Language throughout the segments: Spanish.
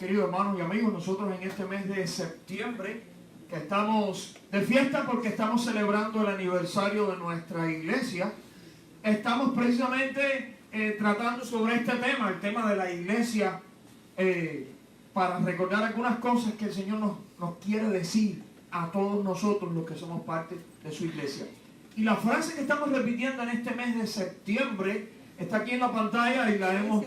queridos hermanos y amigos, nosotros en este mes de septiembre, que estamos de fiesta porque estamos celebrando el aniversario de nuestra iglesia, estamos precisamente tratando sobre este tema, el tema de la iglesia, para recordar algunas cosas que el Señor nos quiere decir a todos nosotros los que somos parte de su iglesia. Y la frase que estamos repitiendo en este mes de septiembre está aquí en la pantalla y la hemos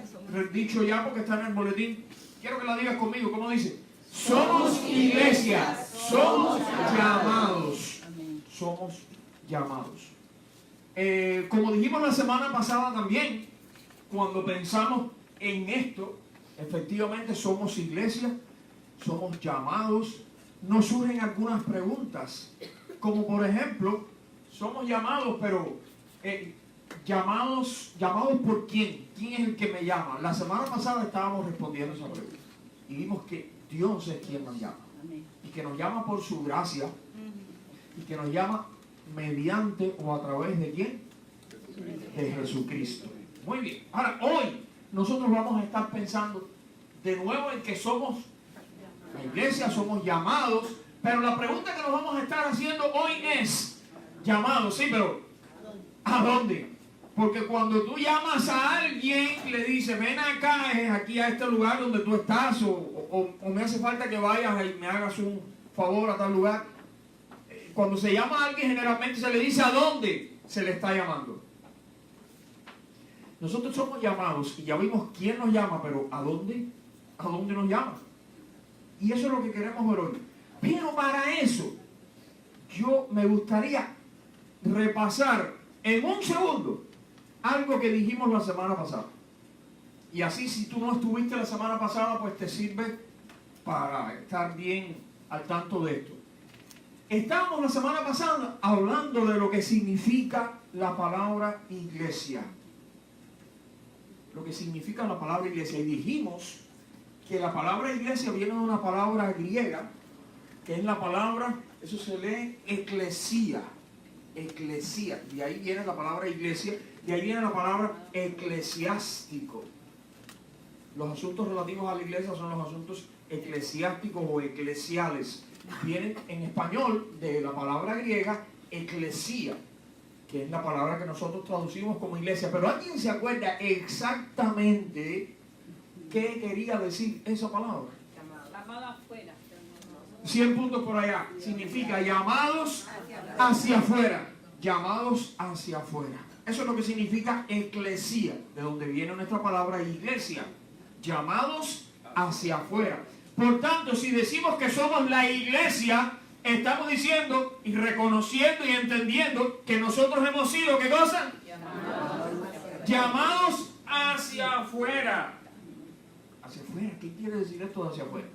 dicho ya porque está en el boletín. Quiero que la digas conmigo. ¿Cómo dice? Somos iglesia, somos llamados. Somos llamados. Como dijimos la semana pasada también, cuando pensamos en esto, efectivamente somos iglesia, somos llamados. Nos surgen algunas preguntas, como por ejemplo, somos llamados, pero llamados ¿por quién? ¿Quién es el que me llama? La semana pasada estábamos respondiendo esa pregunta y vimos que Dios es quien nos llama y que nos llama por su gracia y que nos llama mediante o a través de ¿quién? De Jesucristo. Muy bien. Ahora, hoy nosotros vamos a estar pensando de nuevo en que somos la iglesia, somos llamados, pero la pregunta que nos vamos a estar haciendo hoy es, llamados, sí, pero ¿a dónde? Porque cuando tú llamas a alguien, le dices, ven acá, aquí a este lugar donde tú estás, o me hace falta que vayas y me hagas un favor a tal lugar. Cuando se llama a alguien, generalmente se le dice a dónde se le está llamando. Nosotros somos llamados y ya vimos quién nos llama, pero ¿a dónde? ¿A dónde nos llama? Y eso es lo que queremos ver hoy. Pero para eso, yo me gustaría repasar en un segundo algo que dijimos la semana pasada. Y así, si tú no estuviste la semana pasada, pues te sirve para estar bien al tanto de esto. Estábamos la semana pasada hablando de lo que significa la palabra iglesia. Lo que significa la palabra iglesia. Y dijimos que la palabra iglesia viene de una palabra griega, que es la palabra, eso se lee eclesía. Eclesía. De ahí viene la palabra iglesia, de ahí viene la palabra eclesiástico. Los asuntos relativos a la iglesia son los asuntos eclesiásticos o eclesiales. Vienen en español de la palabra griega eclesía, que es la palabra que nosotros traducimos como iglesia. Pero ¿alguien se acuerda exactamente qué quería decir esa palabra? Llamado afuera. 100 puntos por allá. Significa llamados hacia afuera. Llamados hacia afuera. Eso es lo que significa eclesía, de donde viene nuestra palabra iglesia. Llamados hacia afuera. Por tanto, si decimos que somos la iglesia, estamos diciendo y reconociendo y entendiendo que nosotros hemos sido, ¿qué cosa? Llamados hacia afuera. ¿Hacia afuera? ¿Qué quiere decir esto de hacia afuera?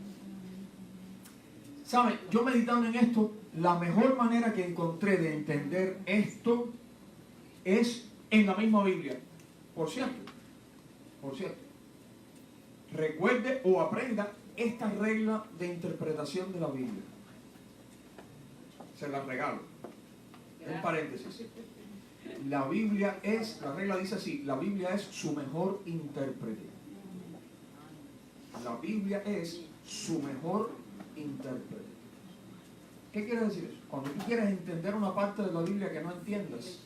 ¿Saben? Yo meditando en esto, la mejor manera que encontré de entender esto es en la misma Biblia. Por cierto, recuerde o aprenda esta regla de interpretación de la Biblia. Se la regalo. En paréntesis. La regla dice así, la Biblia es su mejor intérprete. La Biblia es su mejor intérprete. ¿Qué quiere decir eso? Cuando tú quieres entender una parte de la Biblia que no entiendas,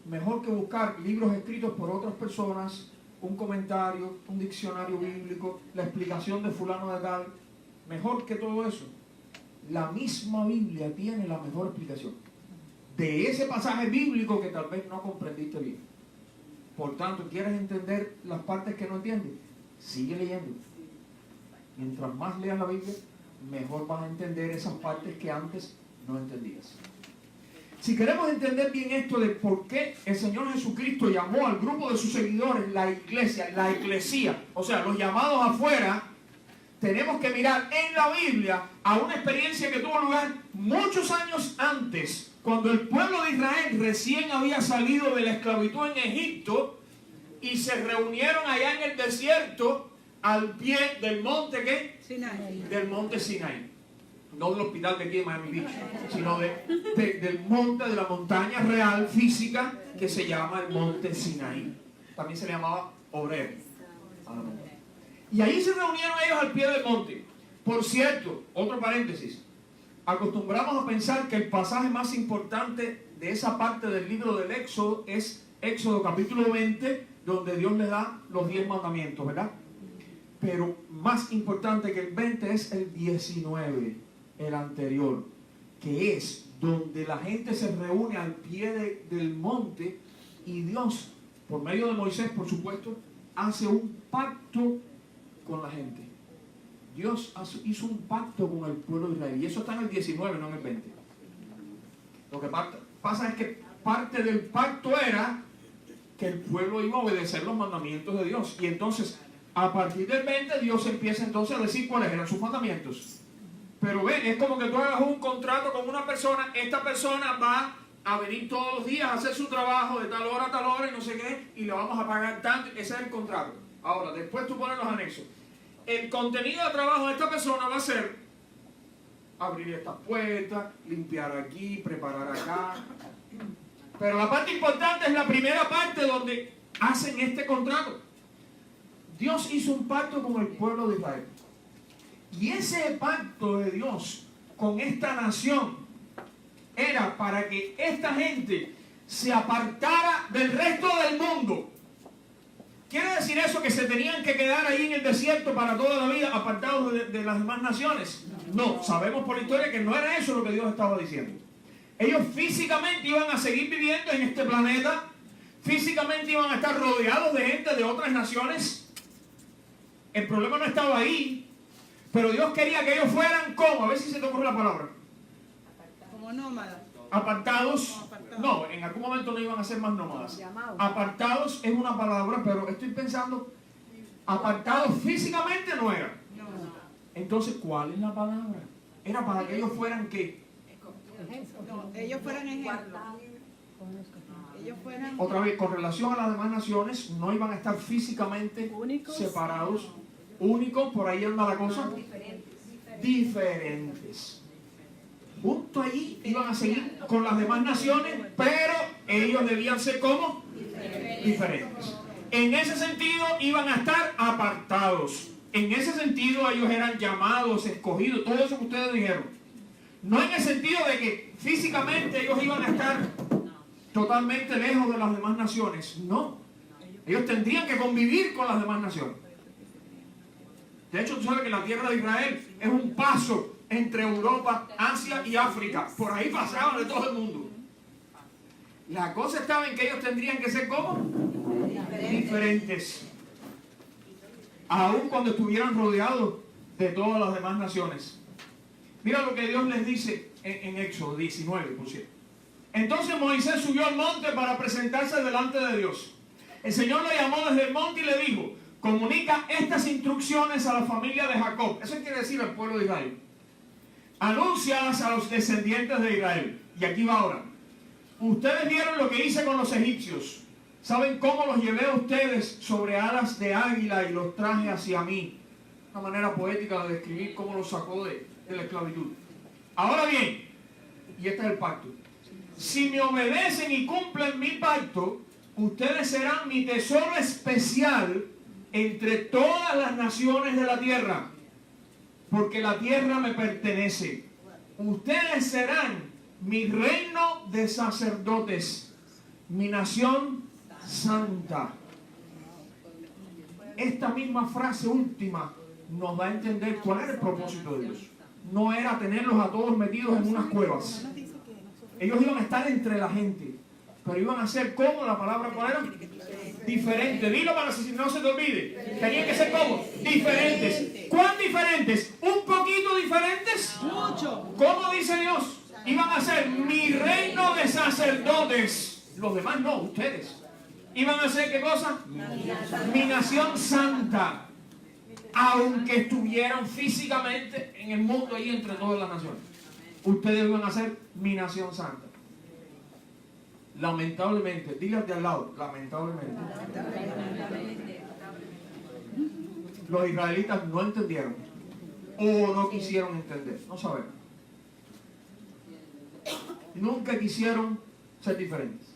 mejor que buscar libros escritos por otras personas, un comentario, un diccionario bíblico, la explicación de fulano de tal, mejor que todo eso, la misma Biblia tiene la mejor explicación de ese pasaje bíblico que tal vez no comprendiste bien. Por tanto, ¿quieres entender las partes que no entiendes? Sigue leyendo. Mientras más leas la Biblia, mejor vas a entender esas partes que antes no entendías. Si queremos entender bien esto de por qué el Señor Jesucristo llamó al grupo de sus seguidores la iglesia, la eclesía, o sea, los llamados afuera, tenemos que mirar en la Biblia a una experiencia que tuvo lugar muchos años antes, cuando el pueblo de Israel recién había salido de la esclavitud en Egipto y se reunieron allá en el desierto al pie del monte ¿qué? Sinaí. Del monte Sinaí. No del hospital de aquí en Miami Beach, sino del monte, de la montaña real física que se llama el monte Sinaí. También se le llamaba Horeb. Y ahí se reunieron ellos al pie del monte. Por cierto, otro paréntesis, acostumbramos a pensar que el pasaje más importante de esa parte del libro del Éxodo es Éxodo capítulo 20, donde Dios le da los 10 mandamientos, ¿verdad? Pero más importante que el 20 es el 19, el anterior, que es donde la gente se reúne al pie del monte y Dios, por medio de Moisés, por supuesto, hace un pacto con la gente. Dios hizo un pacto con el pueblo de Israel. Y eso está en el 19, no en el 20. Lo que pasa es que parte del pacto era que el pueblo iba a obedecer los mandamientos de Dios. Y entonces, a partir del 20, Dios empieza entonces a decir cuáles eran sus mandamientos. Pero ven, es como que tú hagas un contrato con una persona. Esta persona va a venir todos los días a hacer su trabajo de tal hora a tal hora y no sé qué, y le vamos a pagar tanto. Ese es el contrato. Ahora, después tú pones los anexos. El contenido de trabajo de esta persona va a ser abrir estas puertas, limpiar aquí, preparar acá. Pero la parte importante es la primera parte donde hacen este contrato. Dios hizo un pacto con el pueblo de Israel. Y ese pacto de Dios con esta nación era para que esta gente se apartara del resto del mundo. ¿Quiere decir eso que se tenían que quedar ahí en el desierto para toda la vida, apartados de las demás naciones? No, sabemos por la historia que no era eso lo que Dios estaba diciendo. Ellos físicamente iban a seguir viviendo en este planeta, físicamente iban a estar rodeados de gente de otras naciones. El problema no estaba ahí, pero Dios quería que ellos fueran como, a ver si se te ocurre la palabra. Como nómadas. Apartados. No, en algún momento no iban a ser más nómadas. Apartados es una palabra, pero estoy pensando, apartados físicamente no era. Entonces, ¿cuál es la palabra? Era para que ellos fueran ¿qué? No, ellos fueran ejemplos. Ellos fueran... Otra vez, con relación a las demás naciones, no iban a estar físicamente separados, únicos, por ahí anda la cosa, diferentes. Justo allí iban a seguir con las demás naciones, pero ellos debían ser como diferentes. En ese sentido iban a estar apartados. En ese sentido ellos eran llamados, escogidos, todo eso que ustedes dijeron. No en el sentido de que físicamente ellos iban a estar totalmente lejos de las demás naciones. No. Ellos tendrían que convivir con las demás naciones. De hecho, tú sabes que la tierra de Israel es un paso entre Europa, Asia y África. Por ahí pasaban de todo el mundo. La cosa estaba en que ellos tendrían que ser ¿cómo? Diferentes. Aun cuando estuvieran rodeados de todas las demás naciones. Mira lo que Dios les dice en Éxodo 19, por cierto. Entonces Moisés subió al monte para presentarse delante de Dios. El Señor le llamó desde el monte y le dijo: comunica estas instrucciones a la familia de Jacob. Eso quiere decir al pueblo de Israel. Anúncialas a los descendientes de Israel. Y aquí va ahora. Ustedes vieron lo que hice con los egipcios. ¿Saben cómo los llevé a ustedes sobre alas de águila y los traje hacia mí? Una manera poética de describir cómo los sacó de la esclavitud. Ahora bien, y este es el pacto. Si me obedecen y cumplen mi pacto, ustedes serán mi tesoro especial entre todas las naciones de la tierra, porque la tierra me pertenece. Ustedes serán mi reino de sacerdotes, mi nación santa. Esta misma frase última nos da a entender cuál era el propósito de Dios. No era tenerlos a todos metidos en unas cuevas. Ellos iban a estar entre la gente, pero iban a ser como la palabra, ¿cuál era? Diferente. Dilo para que no se te olvide. Tenían que ser como diferentes. ¿Cuán diferentes? ¿Un poquito diferentes? Mucho. ¿Cómo dice Dios? Iban a ser mi reino de sacerdotes. Los demás no, ustedes. Iban a ser ¿qué cosa? Mi nación santa. Aunque estuvieran físicamente en el mundo ahí entre todas las naciones, ustedes iban a ser mi nación santa. Lamentablemente, dígale de al lado, lamentablemente, los israelitas no entendieron o no quisieron entender, no sabemos. Nunca quisieron ser diferentes.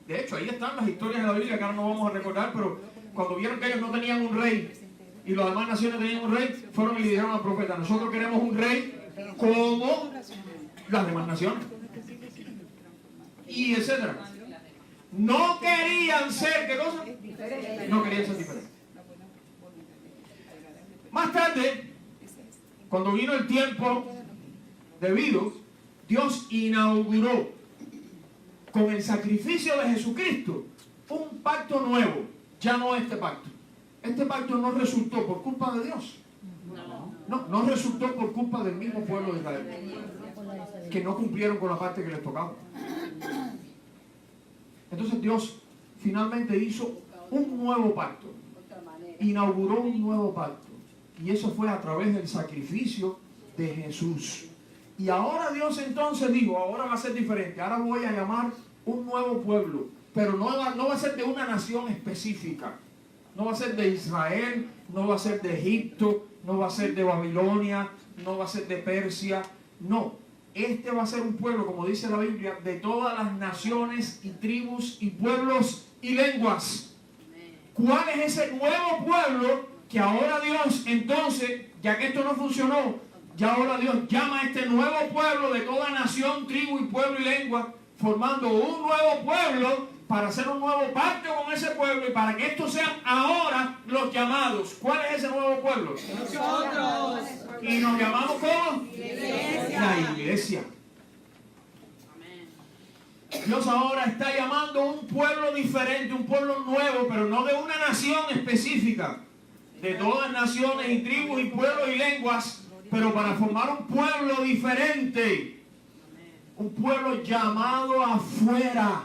De hecho, ahí están las historias de la Biblia que ahora no vamos a recordar, pero cuando vieron que ellos no tenían un rey y las demás naciones tenían un rey, fueron y le dijeron al profeta, nosotros queremos un rey como las demás naciones. Y etcétera. No querían ser, ¿qué cosa? No querían ser diferentes. Más tarde, cuando vino el tiempo debido, Dios inauguró con el sacrificio de Jesucristo un pacto nuevo. Ya no este pacto. Este pacto no resultó por culpa de Dios. No resultó por culpa del mismo pueblo de Israel, que no cumplieron con la parte que les tocaba. Entonces Dios finalmente hizo un nuevo pacto, inauguró un nuevo pacto, y eso fue a través del sacrificio de Jesús. Y ahora Dios entonces dijo, ahora va a ser diferente, ahora voy a llamar un nuevo pueblo, pero no va a ser de una nación específica, no va a ser de Israel, no va a ser de Egipto, no va a ser de Babilonia, no va a ser de Persia, no. Este va a ser un pueblo, como dice la Biblia, de todas las naciones y tribus y pueblos y lenguas. ¿Cuál es ese nuevo pueblo que ahora Dios, entonces, ya que esto no funcionó, ya ahora Dios llama a este nuevo pueblo de toda nación, tribu y pueblo y lengua, formando un nuevo pueblo para hacer un nuevo pacto con ese pueblo y para que estos sean ahora los llamados? ¿Cuál es ese nuevo pueblo? Nosotros. ¿Y nos llamamos cómo? Iglesia. La iglesia. Dios ahora está llamando a un pueblo diferente, un pueblo nuevo, pero no de una nación específica, de todas naciones y tribus y pueblos y lenguas, pero para formar un pueblo diferente, un pueblo llamado afuera,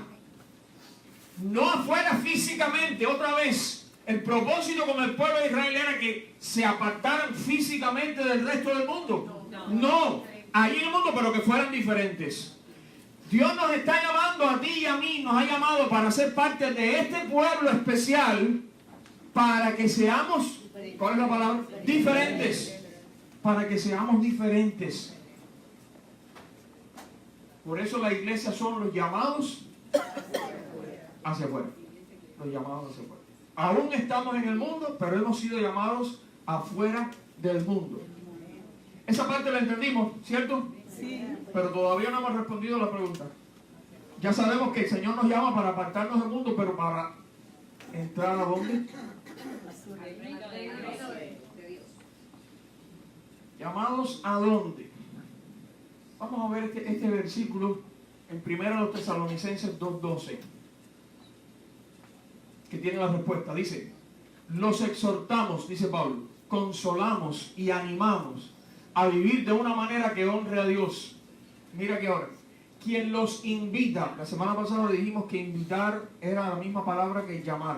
no afuera físicamente. Otra vez, el propósito con el pueblo de Israel era que se apartaran físicamente del resto del mundo. No, ahí en el mundo, pero que fueran diferentes. Dios nos está llamando a ti y a mí, nos ha llamado para ser parte de este pueblo especial, para que seamos, ¿cuál es la palabra? Diferentes. Para que seamos diferentes. Por eso la iglesia son los llamados hacia afuera. Los llamados hacia afuera. Aún estamos en el mundo, pero hemos sido llamados afuera del mundo. Esa parte la entendimos, ¿cierto? Sí. Pero todavía no hemos respondido a la pregunta. Ya sabemos que el Señor nos llama para apartarnos del mundo, pero para entrar ¿a dónde? ¿Llamados a dónde? Vamos a ver este versículo en 1 Tesalonicenses 2:12, que tiene la respuesta. Dice, los exhortamos, dice Pablo, consolamos y animamos a vivir de una manera que honre a Dios. Mira que ahora, quien los invita, la semana pasada dijimos que invitar era la misma palabra que llamar.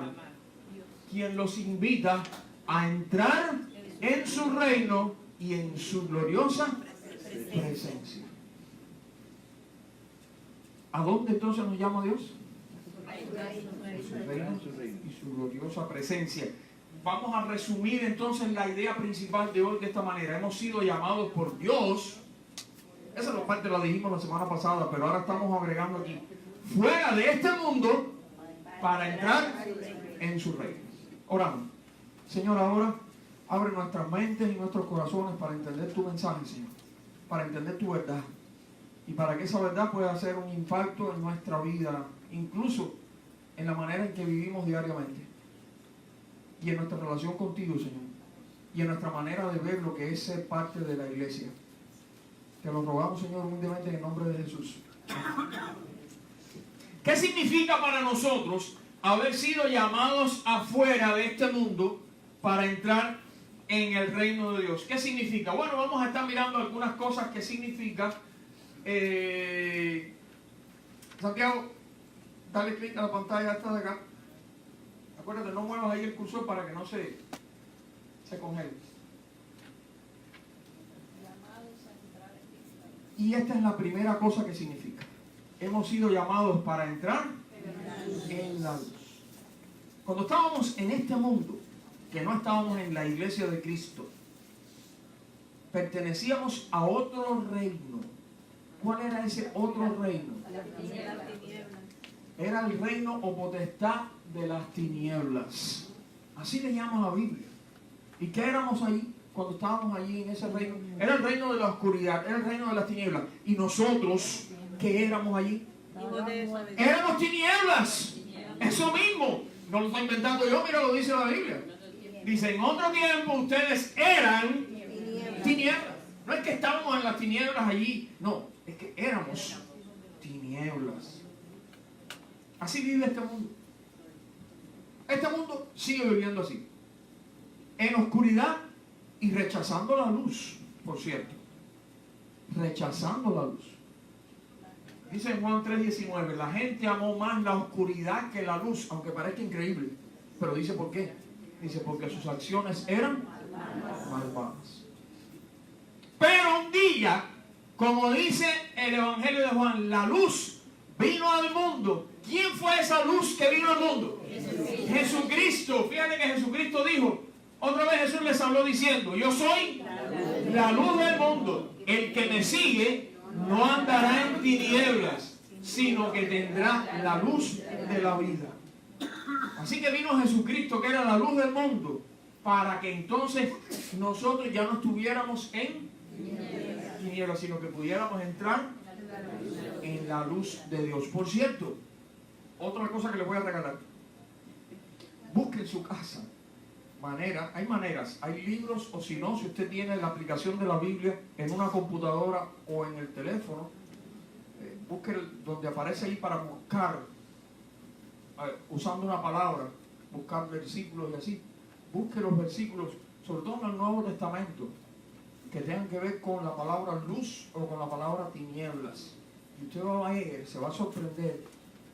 Quien los invita a entrar en su reino y en su gloriosa presencia. ¿A dónde entonces nos llama Dios? En su reino y su gloriosa presencia. Vamos a resumir entonces la idea principal de hoy de esta manera. Hemos sido llamados por Dios. Esa parte la dijimos la semana pasada, pero ahora estamos agregando aquí. Fuera de este mundo para entrar en su reino. Oramos. Señor, ahora abre nuestras mentes y nuestros corazones para entender tu mensaje, Señor. Para entender tu verdad. Y para que esa verdad pueda hacer un impacto en nuestra vida, incluso en la manera en que vivimos diariamente. Y en nuestra relación contigo, Señor. Y en nuestra manera de ver lo que es ser parte de la iglesia. Te lo rogamos, Señor, humildemente en el nombre de Jesús. ¿Qué significa para nosotros haber sido llamados afuera de este mundo para entrar en el reino de Dios? ¿Qué significa? Bueno, vamos a estar mirando algunas cosas que significa. Santiago, dale clic a la pantalla esta de acá. Acuérdate, no muevas ahí el cursor para que no se congele. Y esta es la primera cosa que significa. Hemos sido llamados para entrar en la luz. Cuando estábamos en este mundo, que no estábamos en la iglesia de Cristo, pertenecíamos a otro reino. ¿Cuál era ese otro reino? Era el reino o potestad de las tinieblas. Así le llama la Biblia. ¿Y qué éramos ahí cuando estábamos allí en ese reino? Era el reino de la oscuridad, era el reino de las tinieblas. Y nosotros, ¿qué éramos allí? Éramos tinieblas. Eso mismo. No lo estoy inventando yo, mira lo dice la Biblia. Dice, en otro tiempo ustedes eran tinieblas. No es que estábamos en las tinieblas allí. No, es que éramos tinieblas. Así vive este mundo. Este mundo sigue viviendo así. En oscuridad y rechazando la luz, por cierto. Rechazando la luz. Dice en Juan 3:19, la gente amó más la oscuridad que la luz, aunque parezca increíble. Pero dice ¿por qué? Dice porque sus acciones eran malvadas. Pero un día, como dice el Evangelio de Juan, la luz vino al mundo. ¿Quién fue esa luz que vino al mundo? Jesucristo. Fíjate que Jesucristo dijo, otra vez Jesús les habló diciendo, yo soy la luz del mundo. El que me sigue no andará en tinieblas, sino que tendrá la luz de la vida. Así que vino Jesucristo, que era la luz del mundo, para que entonces nosotros ya no estuviéramos en tinieblas, sino que pudiéramos entrar en la luz de Dios. Por cierto, otra cosa que les voy a regalar. Busque en su casa hay maneras, hay libros, o si no, si usted tiene la aplicación de la Biblia en una computadora o en el teléfono, busque donde aparece ahí para buscar, usando una palabra, buscar versículos y así. Busque los versículos, sobre todo en el Nuevo Testamento, que tengan que ver con la palabra luz o con la palabra tinieblas. Y usted va a ver, se va a sorprender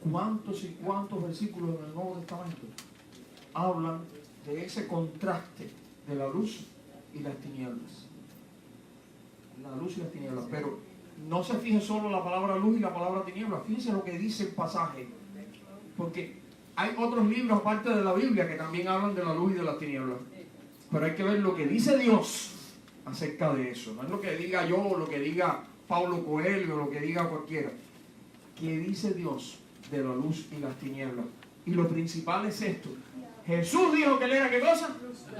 cuántos y cuántos versículos en el Nuevo Testamento hablan de ese contraste de la luz y las tinieblas. La luz y las tinieblas. Pero no se fije solo la palabra luz y la palabra tinieblas. Fíjense lo que dice el pasaje. Porque hay otros libros aparte de la Biblia que también hablan de la luz y de las tinieblas. Pero hay que ver lo que dice Dios acerca de eso. No es lo que diga yo, o lo que diga Paulo Coelho, o lo que diga cualquiera. ¿Qué dice Dios de la luz y las tinieblas? Y lo principal es esto. Jesús dijo que él era ¿qué cosa?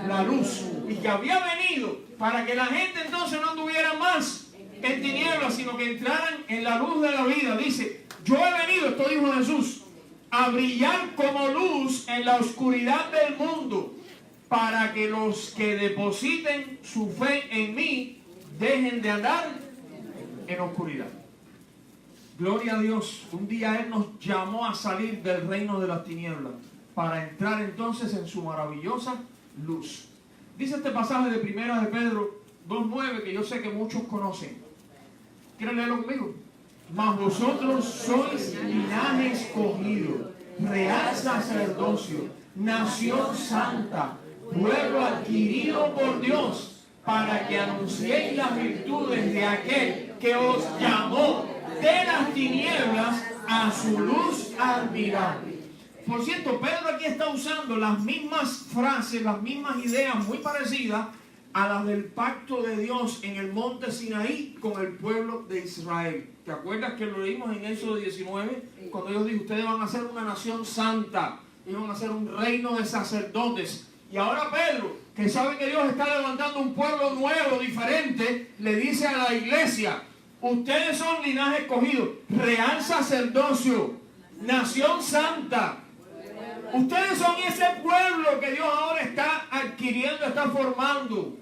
La luz. Y que había venido para que la gente entonces no anduviera más en tinieblas, sino que entraran en la luz de la vida. Dice, yo he venido, esto dijo Jesús, a brillar como luz en la oscuridad del mundo, para que los que depositen su fe en mí dejen de andar en oscuridad. Gloria a Dios. Un día Él nos llamó a salir del reino de las tinieblas para entrar entonces en su maravillosa luz. Dice este pasaje de Primera de Pedro 2:9 que yo sé que muchos conocen. ¿Quieren leerlo conmigo? Mas vosotros sois linaje escogido, real sacerdocio, nación santa, pueblo adquirido por Dios, para que anunciéis las virtudes de aquel que os llamó de las tinieblas a su luz admirable. Por cierto, Pedro aquí está usando las mismas frases, las mismas ideas muy parecidas a las del pacto de Dios en el monte Sinaí con el pueblo de Israel. ¿Te acuerdas que lo leímos en Éxodo 19? Cuando Dios dijo, ustedes van a ser una nación santa, y van a ser un reino de sacerdotes. Y ahora Pedro, que sabe que Dios está levantando un pueblo nuevo, diferente, le dice a la iglesia, ustedes son linaje escogido, real sacerdocio, nación santa. Ustedes son ese pueblo que Dios ahora está adquiriendo, está formando.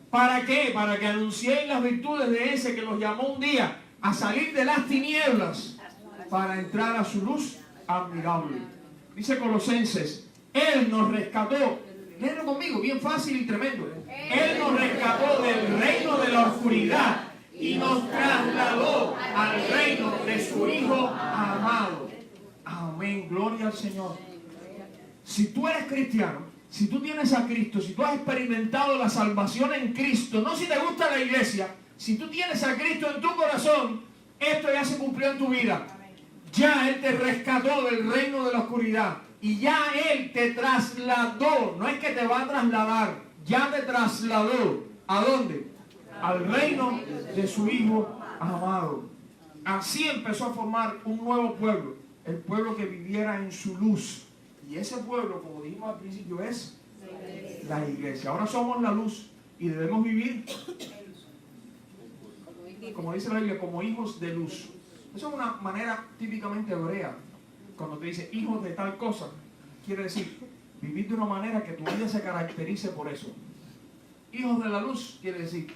¿Para qué? Para que anunciéis las virtudes de ese que los llamó un día a salir de las tinieblas para entrar a su luz admirable. Dice Colosenses, Él nos rescató. Léelo conmigo, bien fácil y tremendo. Él nos rescató del reino de la oscuridad y nos trasladó al reino de su Hijo amado. Amén, gloria al Señor. Si tú eres cristiano, si tú tienes a Cristo, si tú has experimentado la salvación en Cristo, no si te gusta la iglesia, si tú tienes a Cristo en tu corazón, esto ya se cumplió en tu vida. Ya Él te rescató del reino de la oscuridad y ya Él te trasladó, no es que te va a trasladar, ya te trasladó. ¿A dónde? Al reino de su Hijo amado. Así empezó a formar un nuevo pueblo, el pueblo que viviera en su luz. Y ese pueblo, como dijimos al principio, es la iglesia. Ahora somos la luz y debemos vivir, como dice la Biblia, como hijos de luz. Eso es una manera típicamente hebrea. Cuando te dice hijos de tal cosa, quiere decir vivir de una manera que tu vida se caracterice por eso. Hijos de la luz quiere decir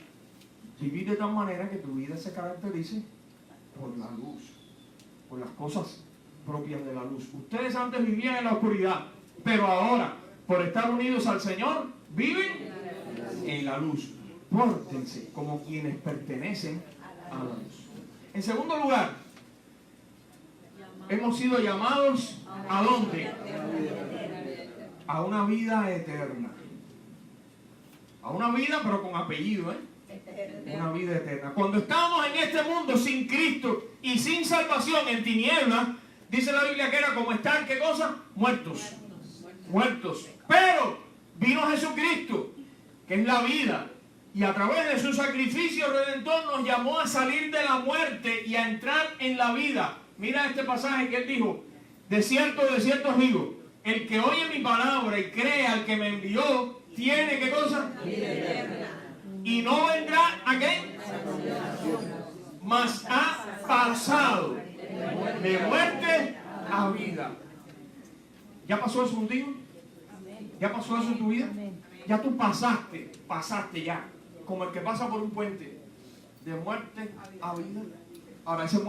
vivir de tal manera que tu vida se caracterice por la luz, por las cosas propias de la luz. Ustedes antes vivían en la oscuridad, pero ahora, por estar unidos al Señor, viven en la luz. Pórtense como quienes pertenecen a la luz. En segundo lugar, hemos sido llamados ¿a dónde? A una vida eterna. A una vida, pero con apellido, una vida eterna. Cuando estábamos en este mundo sin Cristo y sin salvación, en tinieblas, dice la Biblia que era como estar, ¿qué cosa? Muertos. Muertos. Pero vino Jesucristo, que es la vida, y a través de su sacrificio redentor nos llamó a salir de la muerte y a entrar en la vida. Mira este pasaje que él dijo: de cierto os digo, el que oye mi palabra y cree al que me envió, tiene ¿qué cosa? Vida eterna. Y no vendrá ¿a qué? Mas ha pasado de muerte a vida. ¿Ya pasó eso contigo? ¿Ya pasó eso en tu vida? Ya tú pasaste ya, como el que pasa por un puente, de muerte a vida. Ahora ese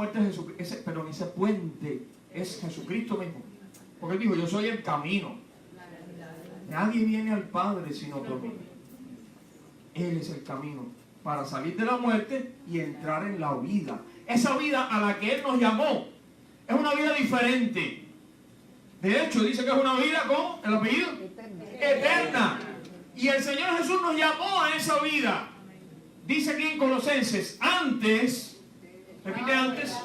ese puente es Jesucristo mismo. Porque él dijo: yo soy el camino. Nadie viene al Padre sino por mí. Él es el camino para salir de la muerte y entrar en la vida. Esa vida a la que Él nos llamó es una vida diferente. De hecho, dice que es una vida con el apellido eterna. Y el Señor Jesús nos llamó a esa vida. Dice aquí en Colosenses: antes, repite antes,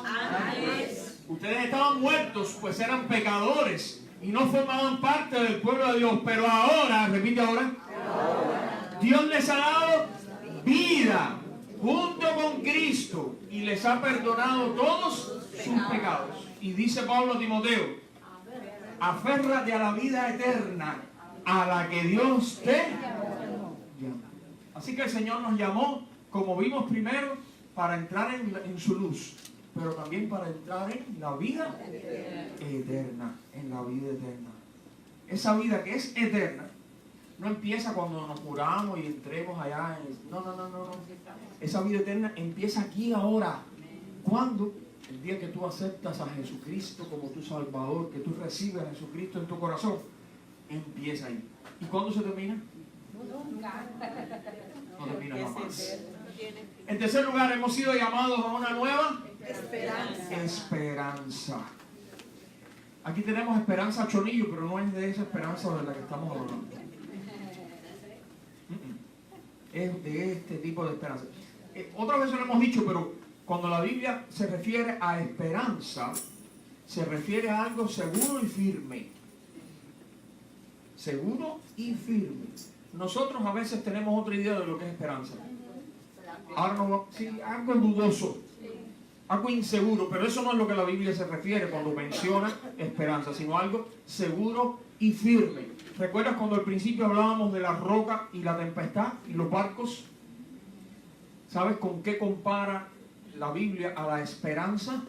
ustedes estaban muertos, pues eran pecadores y no formaban parte del pueblo de Dios. Pero ahora, repite ahora, Dios les ha dado vida junto con Cristo y les ha perdonado todos sus pecados. Y dice Pablo a Timoteo: aférrate a la vida eterna a la que Dios te llama. Así que el Señor nos llamó, como vimos primero, para entrar en su luz, pero también para entrar en la vida eterna, en la vida eterna. Esa vida que es eterna no empieza cuando nos curamos y entremos allá. No. Esa vida eterna empieza aquí ahora. ¿Cuándo? El día que tú aceptas a Jesucristo como tu Salvador, que tú recibes a Jesucristo en tu corazón, empieza ahí. ¿Y cuándo se termina? No termina jamás. En tercer lugar, hemos sido llamados a una nueva esperanza. Aquí tenemos esperanza chonillo, pero no es de esa esperanza de la que estamos hablando. Es de este tipo de esperanza. Otras veces lo hemos dicho, pero cuando la Biblia se refiere a esperanza, se refiere a algo seguro y firme. Seguro y firme. Nosotros a veces tenemos otra idea de lo que es esperanza. Ahora algo dudoso, algo inseguro, pero eso no es lo que la Biblia se refiere cuando menciona esperanza, sino algo seguro y firme. ¿Recuerdas cuando al principio hablábamos de la roca y la tempestad y los barcos? ¿Sabes con qué compara la Biblia a la esperanza?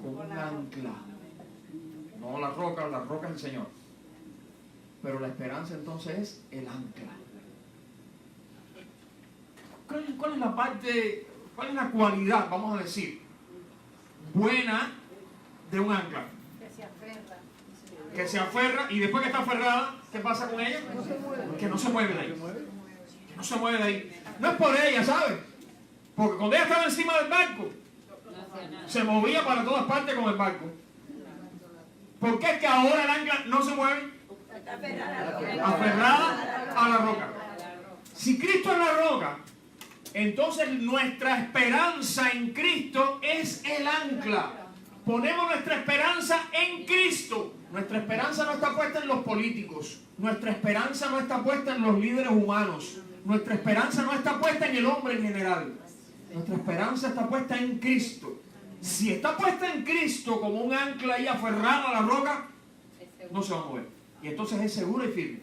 Con un ancla. No la roca es el Señor. Pero la esperanza entonces es el ancla. ¿Cuál es la parte, cuál es la cualidad, vamos a decir, buena de un ancla? Que se aferra, y después que está aferrada, ¿qué pasa con ella? Que no se mueve de ahí. Que no se mueve de ahí. No es por ella, ¿sabes? Porque cuando ella estaba encima del barco, se movía para todas partes con el barco. ¿Por qué es que ahora el ancla no se mueve? Aferrada a la roca. Si Cristo es la roca, entonces nuestra esperanza en Cristo es el ancla. Ponemos nuestra esperanza en Cristo. Nuestra esperanza no está puesta en los políticos. Nuestra esperanza no está puesta en los líderes humanos. Nuestra esperanza no está puesta en el hombre en general. Nuestra esperanza está puesta en Cristo. Si está puesta en Cristo como un ancla ahí aferrada a la roca, no se va a mover. Y entonces es segura y firme.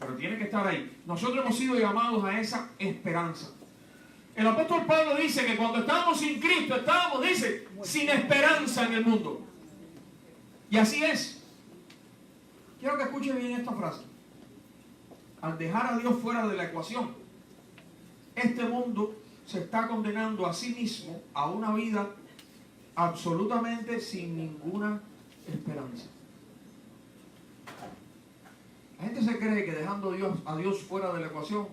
Pero tiene que estar ahí. Nosotros hemos sido llamados a esa esperanza. El apóstol Pablo dice que cuando estábamos sin Cristo, estábamos, dice, sin esperanza en el mundo. Y así es. Quiero que escuchen bien esta frase. Al dejar a Dios fuera de la ecuación, este mundo se está condenando a sí mismo a una vida absolutamente sin ninguna esperanza. La gente se cree que dejando a Dios fuera de la ecuación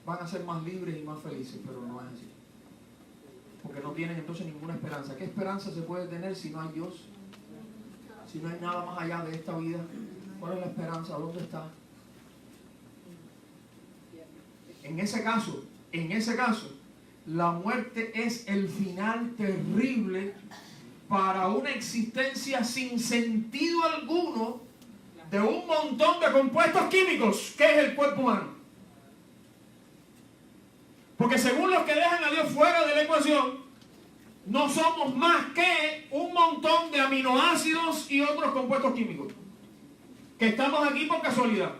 van a ser más libres y más felices, pero no es así. Porque no tienen entonces ninguna esperanza. ¿Qué esperanza se puede tener si no hay Dios? Si no hay nada más allá de esta vida. ¿Cuál es la esperanza? ¿Dónde está? En ese caso, la muerte es el final terrible para una existencia sin sentido alguno de un montón de compuestos químicos que es el cuerpo humano. Porque según los que dejan a Dios fuera de la ecuación, no somos más que un montón de aminoácidos y otros compuestos químicos que estamos aquí por casualidad.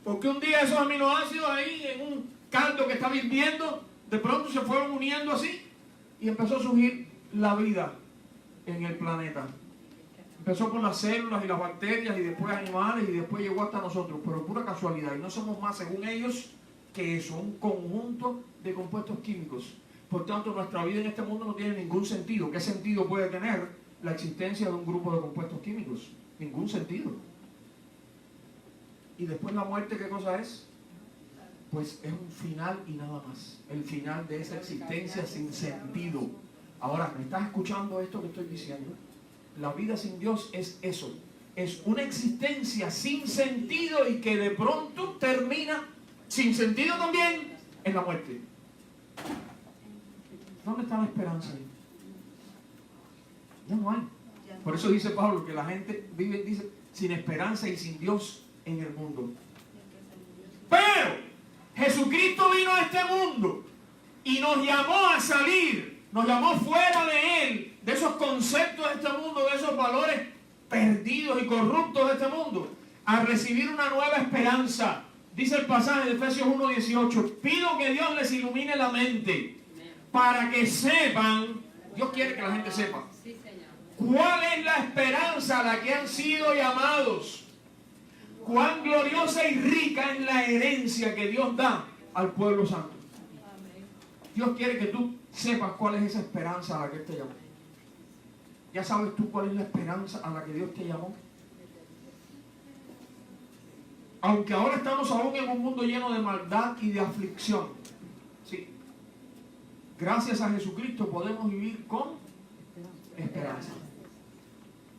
Porque un día esos aminoácidos ahí en un caldo que estaba hirviendo, de pronto se fueron uniendo así y empezó a surgir la vida en el planeta. Empezó con las células y las bacterias y después animales y después llegó hasta nosotros, pero pura casualidad. Y no somos más, según ellos, que eso, un conjunto de compuestos químicos. Por tanto, nuestra vida en este mundo no tiene ningún sentido. ¿Qué sentido puede tener la existencia de un grupo de compuestos químicos? Ningún sentido. ¿Y después la muerte qué cosa es? Pues es un final y nada más. El final de esa existencia sin sentido. Ahora, ¿me estás escuchando esto que estoy diciendo? La vida sin Dios es eso. Es una existencia sin sentido y que de pronto termina sin sentido también en la muerte. ¿Dónde está la esperanza ahí? Ya no hay. Por eso dice Pablo que la gente vive, dice, sin esperanza y sin Dios en el mundo. Pero Jesucristo vino a este mundo y nos llamó a salir, nos llamó fuera de Él, de esos conceptos de este mundo, de esos valores perdidos y corruptos de este mundo, a recibir una nueva esperanza. Dice el pasaje de Efesios 1:18, pido que Dios les ilumine la mente para que sepan, Dios quiere que la gente sepa, cuál es la esperanza a la que han sido llamados, cuán gloriosa y rica es la herencia que Dios da al pueblo santo. Dios quiere que tú sepas cuál es esa esperanza a la que Él te llamó. ¿Ya sabes tú cuál es la esperanza a la que Dios te llamó? Aunque ahora estamos aún en un mundo lleno de maldad y de aflicción, sí, gracias a Jesucristo podemos vivir con esperanza.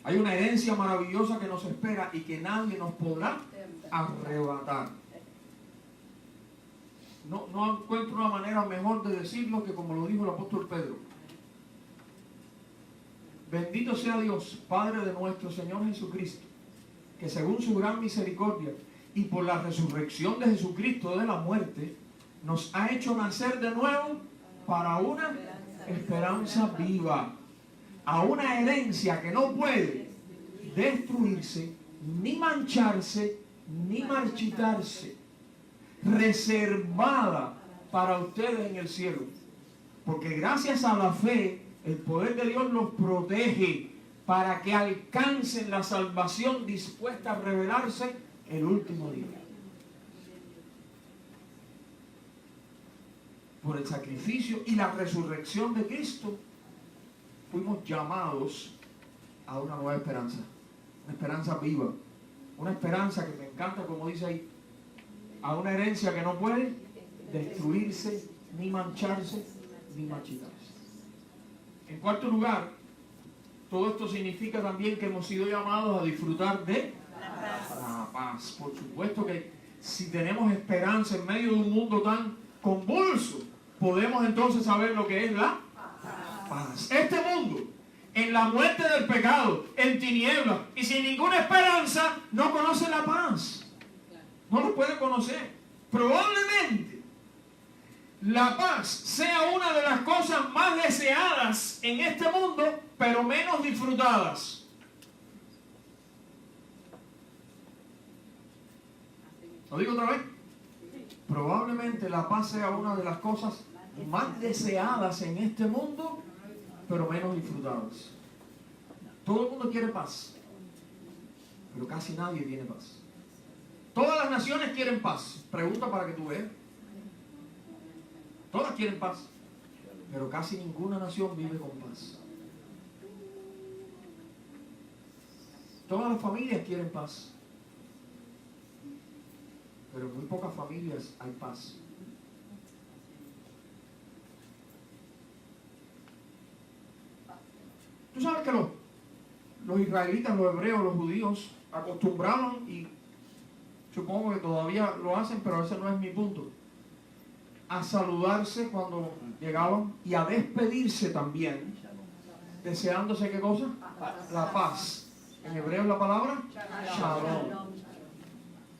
Hay una herencia maravillosa que nos espera y que nadie nos podrá arrebatar. No encuentro una manera mejor de decirlo que como lo dijo el apóstol Pedro. Bendito sea Dios, Padre de nuestro Señor Jesucristo, que según su gran misericordia y por la resurrección de Jesucristo de la muerte, nos ha hecho nacer de nuevo para una esperanza viva, a una herencia que no puede destruirse, ni mancharse, ni marchitarse, reservada para ustedes en el cielo. Porque gracias a la fe, el poder de Dios los protege para que alcancen la salvación dispuesta a revelarse el último día. Por el sacrificio y la resurrección de Cristo, fuimos llamados a una nueva esperanza. Una esperanza viva. Una esperanza que me encanta, como dice ahí, a una herencia que no puede destruirse, ni mancharse, ni marchitarse. En cuarto lugar, todo esto significa también que hemos sido llamados a disfrutar de la paz. Por supuesto que si tenemos esperanza en medio de un mundo tan convulso, podemos entonces saber lo que es la paz. Este mundo, en la muerte del pecado, en tinieblas y sin ninguna esperanza, no conoce la paz. No lo puede conocer. Probablemente la paz sea una de las cosas más deseadas en este mundo, pero menos disfrutadas. ¿Lo digo otra vez? Probablemente la paz sea una de las cosas más deseadas en este mundo, pero menos disfrutadas. Todo el mundo quiere paz, pero casi nadie tiene paz. Todas las naciones quieren paz. Pregunta para que tú veas. Todas quieren paz, pero casi ninguna nación vive con paz. Todas las familias quieren paz, pero en muy pocas familias hay paz. Tú sabes que los israelitas, los hebreos, los judíos acostumbraban, y supongo que todavía lo hacen, pero ese no es mi punto, a saludarse cuando llegaban y a despedirse también, deseándose ¿qué cosa? La paz. En hebreo es la palabra Shalom.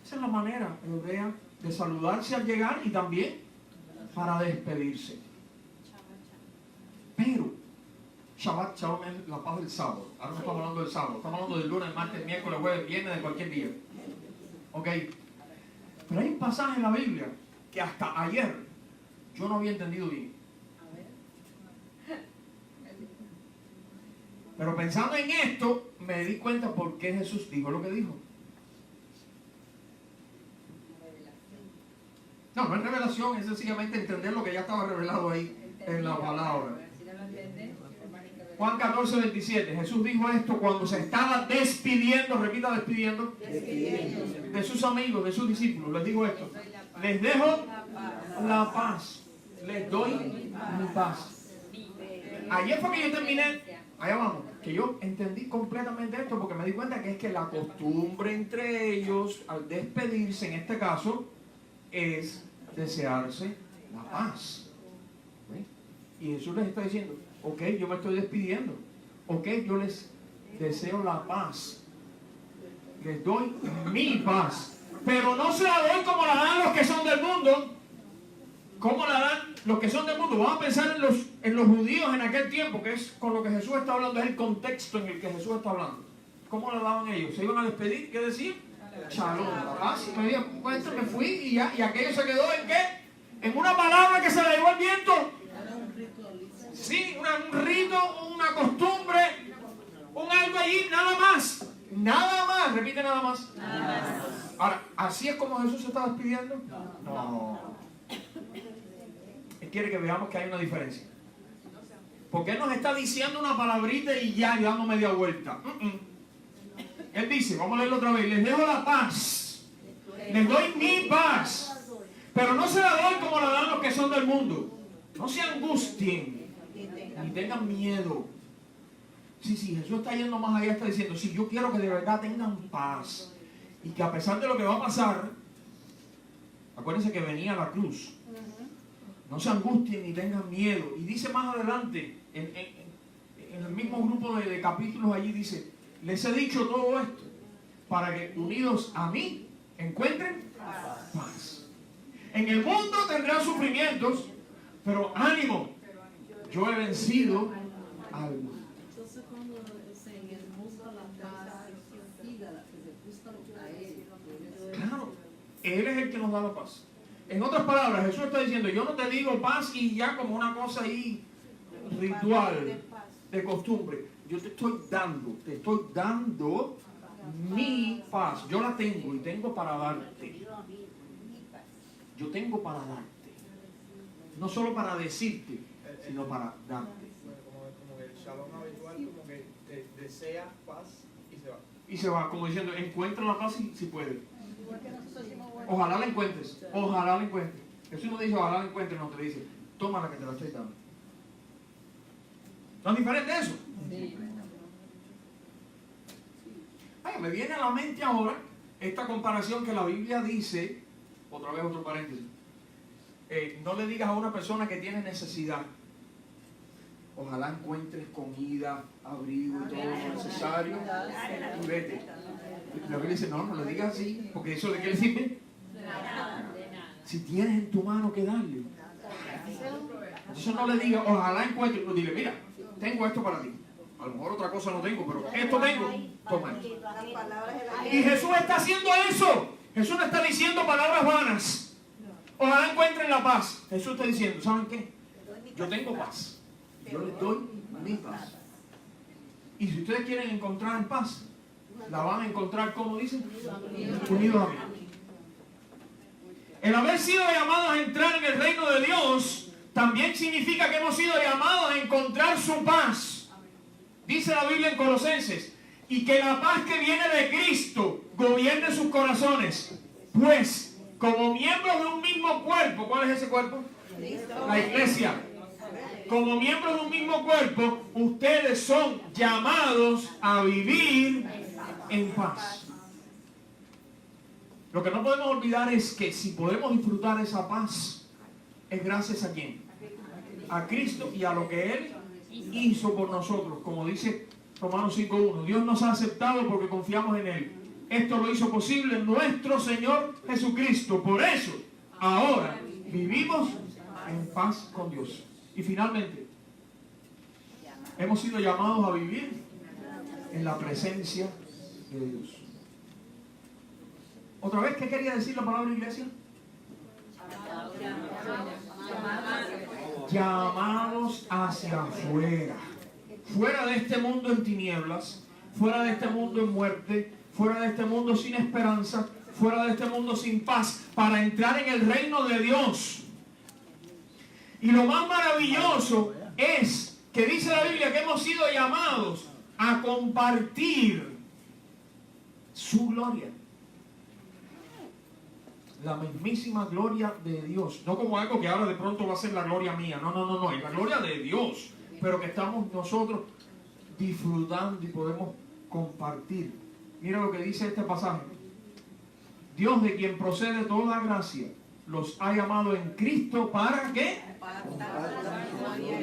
Esa es la manera hebrea de saludarse al llegar y también para despedirse. Pero Shabbat Shalom es la paz del sábado. Ahora no estamos hablando del sábado, estamos hablando del lunes, martes, miércoles, jueves, viernes, de cualquier día. Ok. Pero hay un pasaje en la Biblia que hasta ayer yo no había entendido bien. Pero pensando en esto, me di cuenta por qué Jesús dijo lo que dijo. No, no es revelación, es sencillamente entender lo que ya estaba revelado ahí en la palabra. Juan 14, 27. Jesús dijo esto cuando se estaba despidiendo, repita despidiendo, de sus amigos, de sus discípulos. Les dijo esto: les dejo la paz, les doy mi paz. Ayer fue que yo terminé, allá vamos, que yo entendí completamente esto porque me di cuenta que es que la costumbre entre ellos, al despedirse en este caso, es desearse la paz. ¿Sí? Y Jesús les está diciendo: ok, yo me estoy despidiendo. Ok, yo les deseo la paz. Les doy mi paz. Pero no se la doy como la dan los que son del mundo. ¿Cómo la dan los que son del mundo? Vamos a pensar en los judíos en aquel tiempo, que es con lo que Jesús está hablando, es el contexto en el que Jesús está hablando. ¿Cómo la daban ellos? ¿Se iban a despedir? ¿Qué decían? Shalom. Ah, sí, me fui y ya. ¿Y aquello se quedó en qué? En una palabra que se la llevó el viento. Sí, un rito, una costumbre, un algo allí, nada más. Nada más, repite nada más. Nada más. Ahora, ¿así es como Jesús se está despidiendo? No. Él quiere que veamos que hay una diferencia. Porque Él nos está diciendo una palabrita y ya, y dando media vuelta. Él dice, vamos a leerlo otra vez: les dejo la paz, les doy mi paz, pero no se la doy como la dan los que son del mundo. No se angustien ni tengan miedo. Sí, Jesús está yendo más allá, está diciendo: sí, yo quiero que de verdad tengan paz, y que a pesar de lo que va a pasar, acuérdense que venía la cruz, no se angustien ni tengan miedo. Y dice más adelante, en el mismo grupo de capítulos allí, dice: les he dicho todo esto para que unidos a mí encuentren paz. En el mundo tendrán sufrimientos, pero ánimo, yo he vencido al mundo. Entonces cuando en el mundo la paz busca a Él. Claro, Él es el que nos da la paz. En otras palabras, Jesús está diciendo: yo no te digo paz y ya como una cosa ahí ritual, de costumbre. Yo te estoy dando mi paz. Yo la tengo y tengo para darte. Yo tengo para darte. No solo para decirte, sino para darte. Como el shalom habitual, como que desea paz y se va. Y se va, como diciendo: encuentra la paz si puedes. Ojalá la encuentres. Ojalá la encuentres. Jesús no dice ojalá la encuentres, no, te dice: tómala que te la estoy dando. ¿No es diferente eso? Sí. Ay, me viene a la mente ahora esta comparación que la Biblia dice, otra vez otro paréntesis. No le digas a una persona que tiene necesidad: ojalá encuentres comida, abrigo y todo lo necesario y vete. La Biblia dice: no le digas así, porque eso de qué le sirve. Si tienes en tu mano que darle. Entonces no le digas ojalá encuentres, pues dile: mira, tengo esto para ti. A lo mejor otra cosa no tengo, pero esto tengo. Toma. Y Jesús está haciendo eso. Jesús no está diciendo palabras vanas. Ojalá encuentren la paz. Jesús está diciendo, ¿saben qué? Yo tengo paz. Yo les doy mi paz. Y si ustedes quieren encontrar paz, la van a encontrar, como dicen, unidos a mí. El haber sido llamados a entrar en el reino de Dios también significa que hemos sido llamados a encontrar su paz. Dice la Biblia en Colosenses, y que la paz que viene de Cristo gobierne sus corazones. Pues, como miembros de un mismo cuerpo, ¿cuál es ese cuerpo? La iglesia. Como miembros de un mismo cuerpo, ustedes son llamados a vivir en paz. Lo que no podemos olvidar es que si podemos disfrutar esa paz, es gracias a quién? A Cristo y a lo que Él hizo por nosotros. Como dice Romanos 5.1, Dios nos ha aceptado porque confiamos en Él. Esto lo hizo posible nuestro Señor Jesucristo. Por eso, ahora vivimos en paz con Dios. Y finalmente, hemos sido llamados a vivir en la presencia de Dios. Otra vez, ¿qué quería decir la palabra iglesia? Llamados hacia afuera. Fuera de este mundo en tinieblas, fuera de este mundo en muerte, fuera de este mundo sin esperanza, fuera de este mundo sin paz, para entrar en el reino de Dios. Y lo más maravilloso es que dice la Biblia que hemos sido llamados a compartir su gloria. La mismísima gloria de Dios. No como algo que ahora de pronto va a ser la gloria mía. No. Es la gloria de Dios. Pero que estamos nosotros disfrutando y podemos compartir. Mira lo que dice este pasaje. Dios, de quien procede toda gracia, los ha llamado en Cristo para que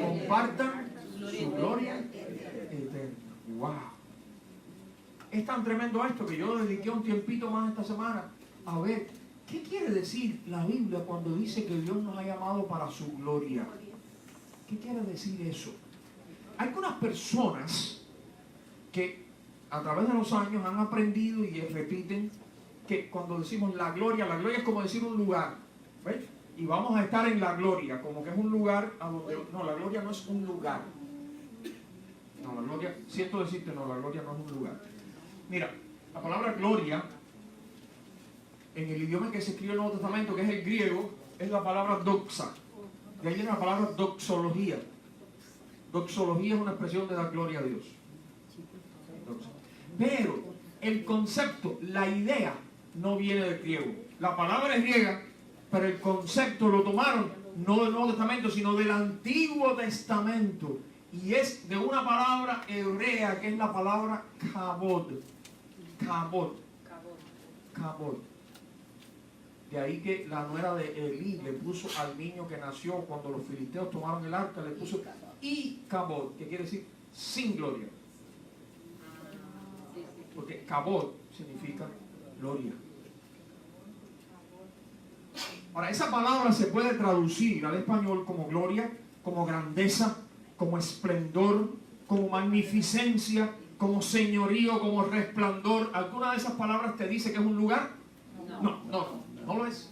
compartan su gloria eterna. ¡Wow! Es tan tremendo esto que yo dediqué un tiempito más esta semana a ver qué quiere decir la Biblia cuando dice que Dios nos ha llamado para su gloria. ¿Qué quiere decir eso? Hay algunas personas que a través de los años han aprendido y repiten que cuando decimos la gloria es como decir un lugar. ¿Ves? Y vamos a estar en la gloria, como que es un lugar a donde... No, la gloria no es un lugar. No, la gloria, siento decirte, no, la gloria no es un lugar. Mira, la palabra gloria, en el idioma en que se escribe el Nuevo Testamento, que es el griego, es la palabra doxa. De ahí viene la palabra doxología. Doxología es una expresión de dar gloria a Dios. Doxa. Pero el concepto, la idea, no viene del griego. La palabra es griega, pero el concepto lo tomaron no del Nuevo Testamento, sino del Antiguo Testamento. Y es de una palabra hebrea que es la palabra kabod. Kabod. De ahí que la nuera de Elí le puso al niño que nació cuando los filisteos tomaron el arca, le puso Kabod, que quiere decir sin gloria. Porque Kabod significa gloria. Ahora, esa palabra se puede traducir al español como gloria, como grandeza, como esplendor, como magnificencia, como señorío, como resplandor. ¿Alguna de esas palabras te dice que es un lugar? No lo es.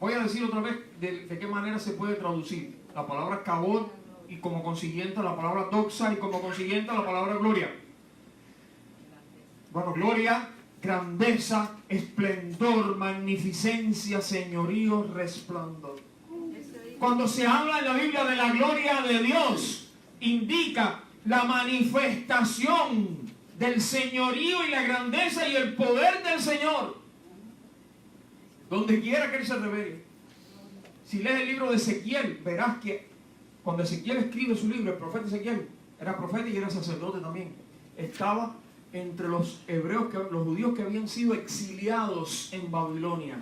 Voy a decir otra vez de qué manera se puede traducir la palabra kabod y como consiguiente la palabra doxa y como consiguiente la palabra gloria. Bueno, gloria, grandeza, esplendor, magnificencia, señorío, resplandor. Cuando se habla en la Biblia de la gloria de Dios, indica la manifestación del señorío y la grandeza y el poder del Señor. Donde quiera que Él se revele. Si lees el libro de Ezequiel, verás que cuando Ezequiel escribe su libro, el profeta Ezequiel era profeta y era sacerdote también. Estaba entre los hebreos, los judíos que habían sido exiliados en Babilonia,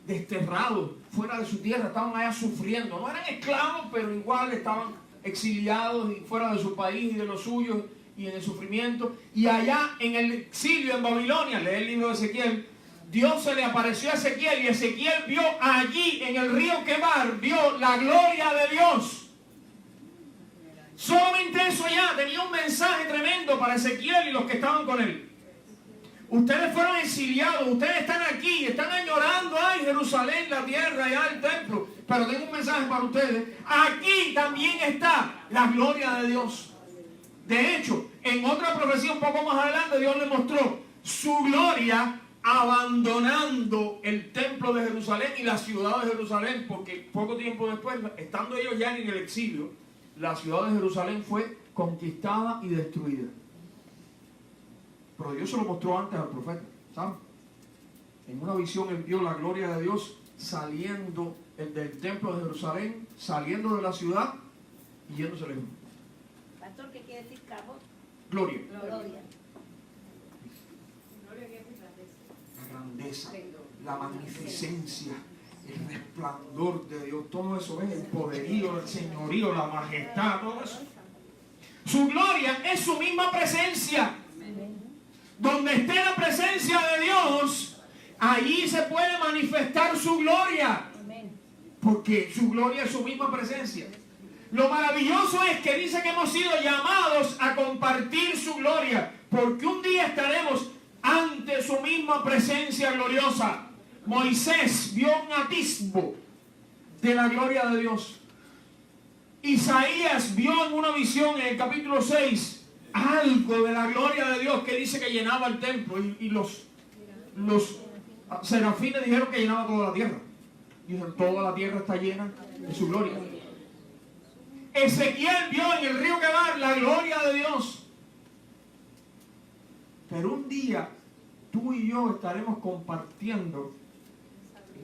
desterrados fuera de su tierra, estaban allá sufriendo. No eran esclavos, pero igual estaban exiliados y fuera de su país y de los suyos y en el sufrimiento. Y allá en el exilio en Babilonia, lee el libro de Ezequiel, Dios se le apareció a Ezequiel y Ezequiel vio allí en el río Quebar, vio la gloria de Dios. Solamente eso ya tenía un mensaje tremendo para Ezequiel y los que estaban con él. Ustedes fueron exiliados, ustedes están aquí, están añorando, ay, Jerusalén, la tierra, allá el templo. Pero tengo un mensaje para ustedes. Aquí también está la gloria de Dios. De hecho, en otra profecía un poco más adelante, Dios le mostró su gloria abandonando el templo de Jerusalén y la ciudad de Jerusalén, porque poco tiempo después, estando ellos ya en el exilio, la ciudad de Jerusalén fue conquistada y destruida. Pero Dios se lo mostró antes al profeta, ¿saben? En una visión él vio la gloria de Dios saliendo del templo de Jerusalén, saliendo de la ciudad y yéndose lejos. Pastor, ¿qué quiere decir cabo? Gloria. Gloria. La grandeza, la magnificencia, el resplandor de Dios, todo eso es el poderío, el señorío, la majestad, todo eso. Su gloria es su misma presencia. Donde esté la presencia de Dios, allí se puede manifestar su gloria. Porque su gloria es su misma presencia. Lo maravilloso es que dice que hemos sido llamados a compartir su gloria, porque un día estaremos ante su misma presencia gloriosa. Moisés vio un atisbo de la gloria de Dios. Isaías vio en una visión en el capítulo 6 algo de la gloria de Dios que dice que llenaba el templo, y los serafines dijeron que llenaba toda la tierra. Dijeron, toda la tierra está llena de su gloria. Ezequiel vio en el río Quebar la gloria de Dios. Pero un día tú y yo estaremos compartiendo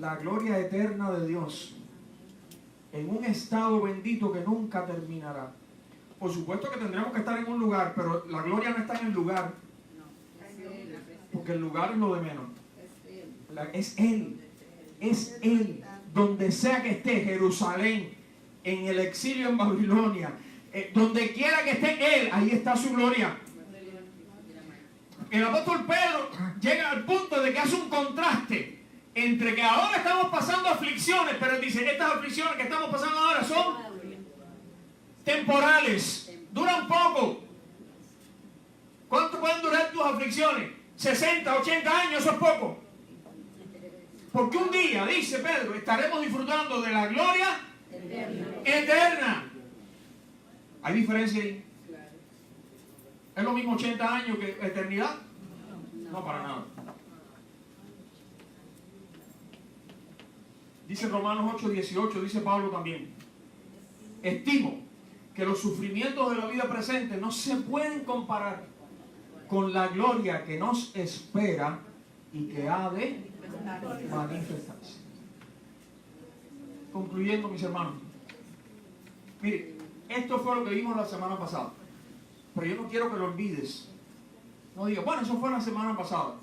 la gloria eterna de Dios en un estado bendito que nunca terminará. Por supuesto que tendremos que estar en un lugar, pero la gloria no está en el lugar, porque el lugar es lo de menos. Es Él, es Él, donde sea que esté, Jerusalén, en el exilio en Babilonia, donde quiera que esté Él, ahí está su gloria. El apóstol Pedro llega al punto de que hace un contraste entre que ahora estamos pasando aflicciones, pero él dice, estas aflicciones que estamos pasando ahora son temporales, duran poco. ¿Cuánto pueden durar tus aflicciones? 60, 80 años, eso es poco. Porque un día, dice Pedro, estaremos disfrutando de la gloria eterna. ¿Hay diferencia ahí? ¿Es lo mismo 80 años que eternidad? No, para nada. Dice Romanos 8:18, dice Pablo también. Estimo que los sufrimientos de la vida presente no se pueden comparar con la gloria que nos espera y que ha de manifestarse. Concluyendo, mis hermanos, mire, esto fue lo que vimos la semana pasada, pero yo no quiero que lo olvides. No digas, bueno, eso fue la semana pasada.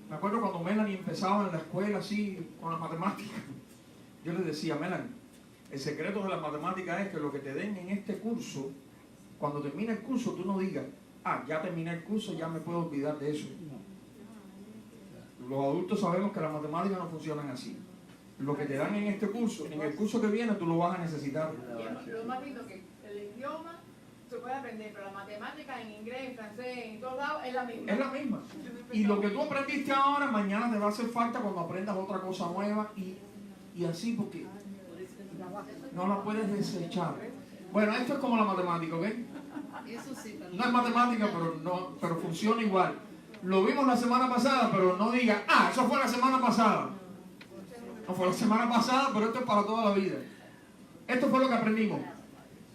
Me acuerdo cuando Melanie empezaba en la escuela así con las matemáticas, yo le decía, Melanie, el secreto de las matemáticas es que lo que te den en este curso, cuando termine el curso, tú no digas, ah, ya terminé el curso, ya me puedo olvidar de eso. Los adultos sabemos que las matemáticas no funcionan así. Lo que te dan en este curso, en el curso que viene, tú lo vas a necesitar. Lo más lindo que el idioma se puede aprender, pero la matemática en inglés, en francés, en todos lados, es la misma. Es la misma. Y lo que tú aprendiste ahora, mañana te va a hacer falta cuando aprendas otra cosa nueva y así, porque no la puedes desechar. Bueno, esto es como la matemática, ¿ok? Eso sí, No es matemática, pero funciona igual. Lo vimos la semana pasada, pero no diga, ah, eso fue la semana pasada. No fue la semana pasada, pero esto es para toda la vida. Esto fue lo que aprendimos.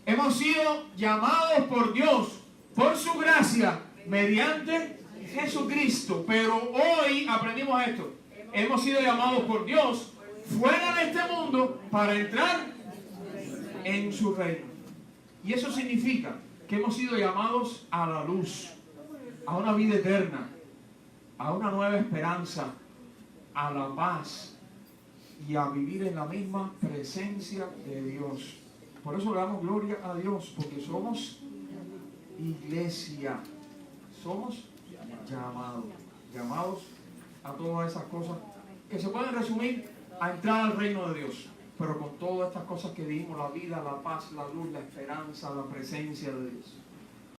Hemos sido llamados por Dios, por su gracia, mediante Jesucristo. Pero hoy aprendimos esto. Hemos sido llamados por Dios fuera de este mundo para entrar en su reino. Y eso significa que hemos sido llamados a la luz, a una vida eterna, a una nueva esperanza, a la paz y a vivir en la misma presencia de Dios. Por eso le damos gloria a Dios, porque somos iglesia, somos llamados a todas esas cosas que se pueden resumir a entrar al reino de Dios, pero con todas estas cosas que dijimos, la vida, la paz, la luz, la esperanza, la presencia de Dios.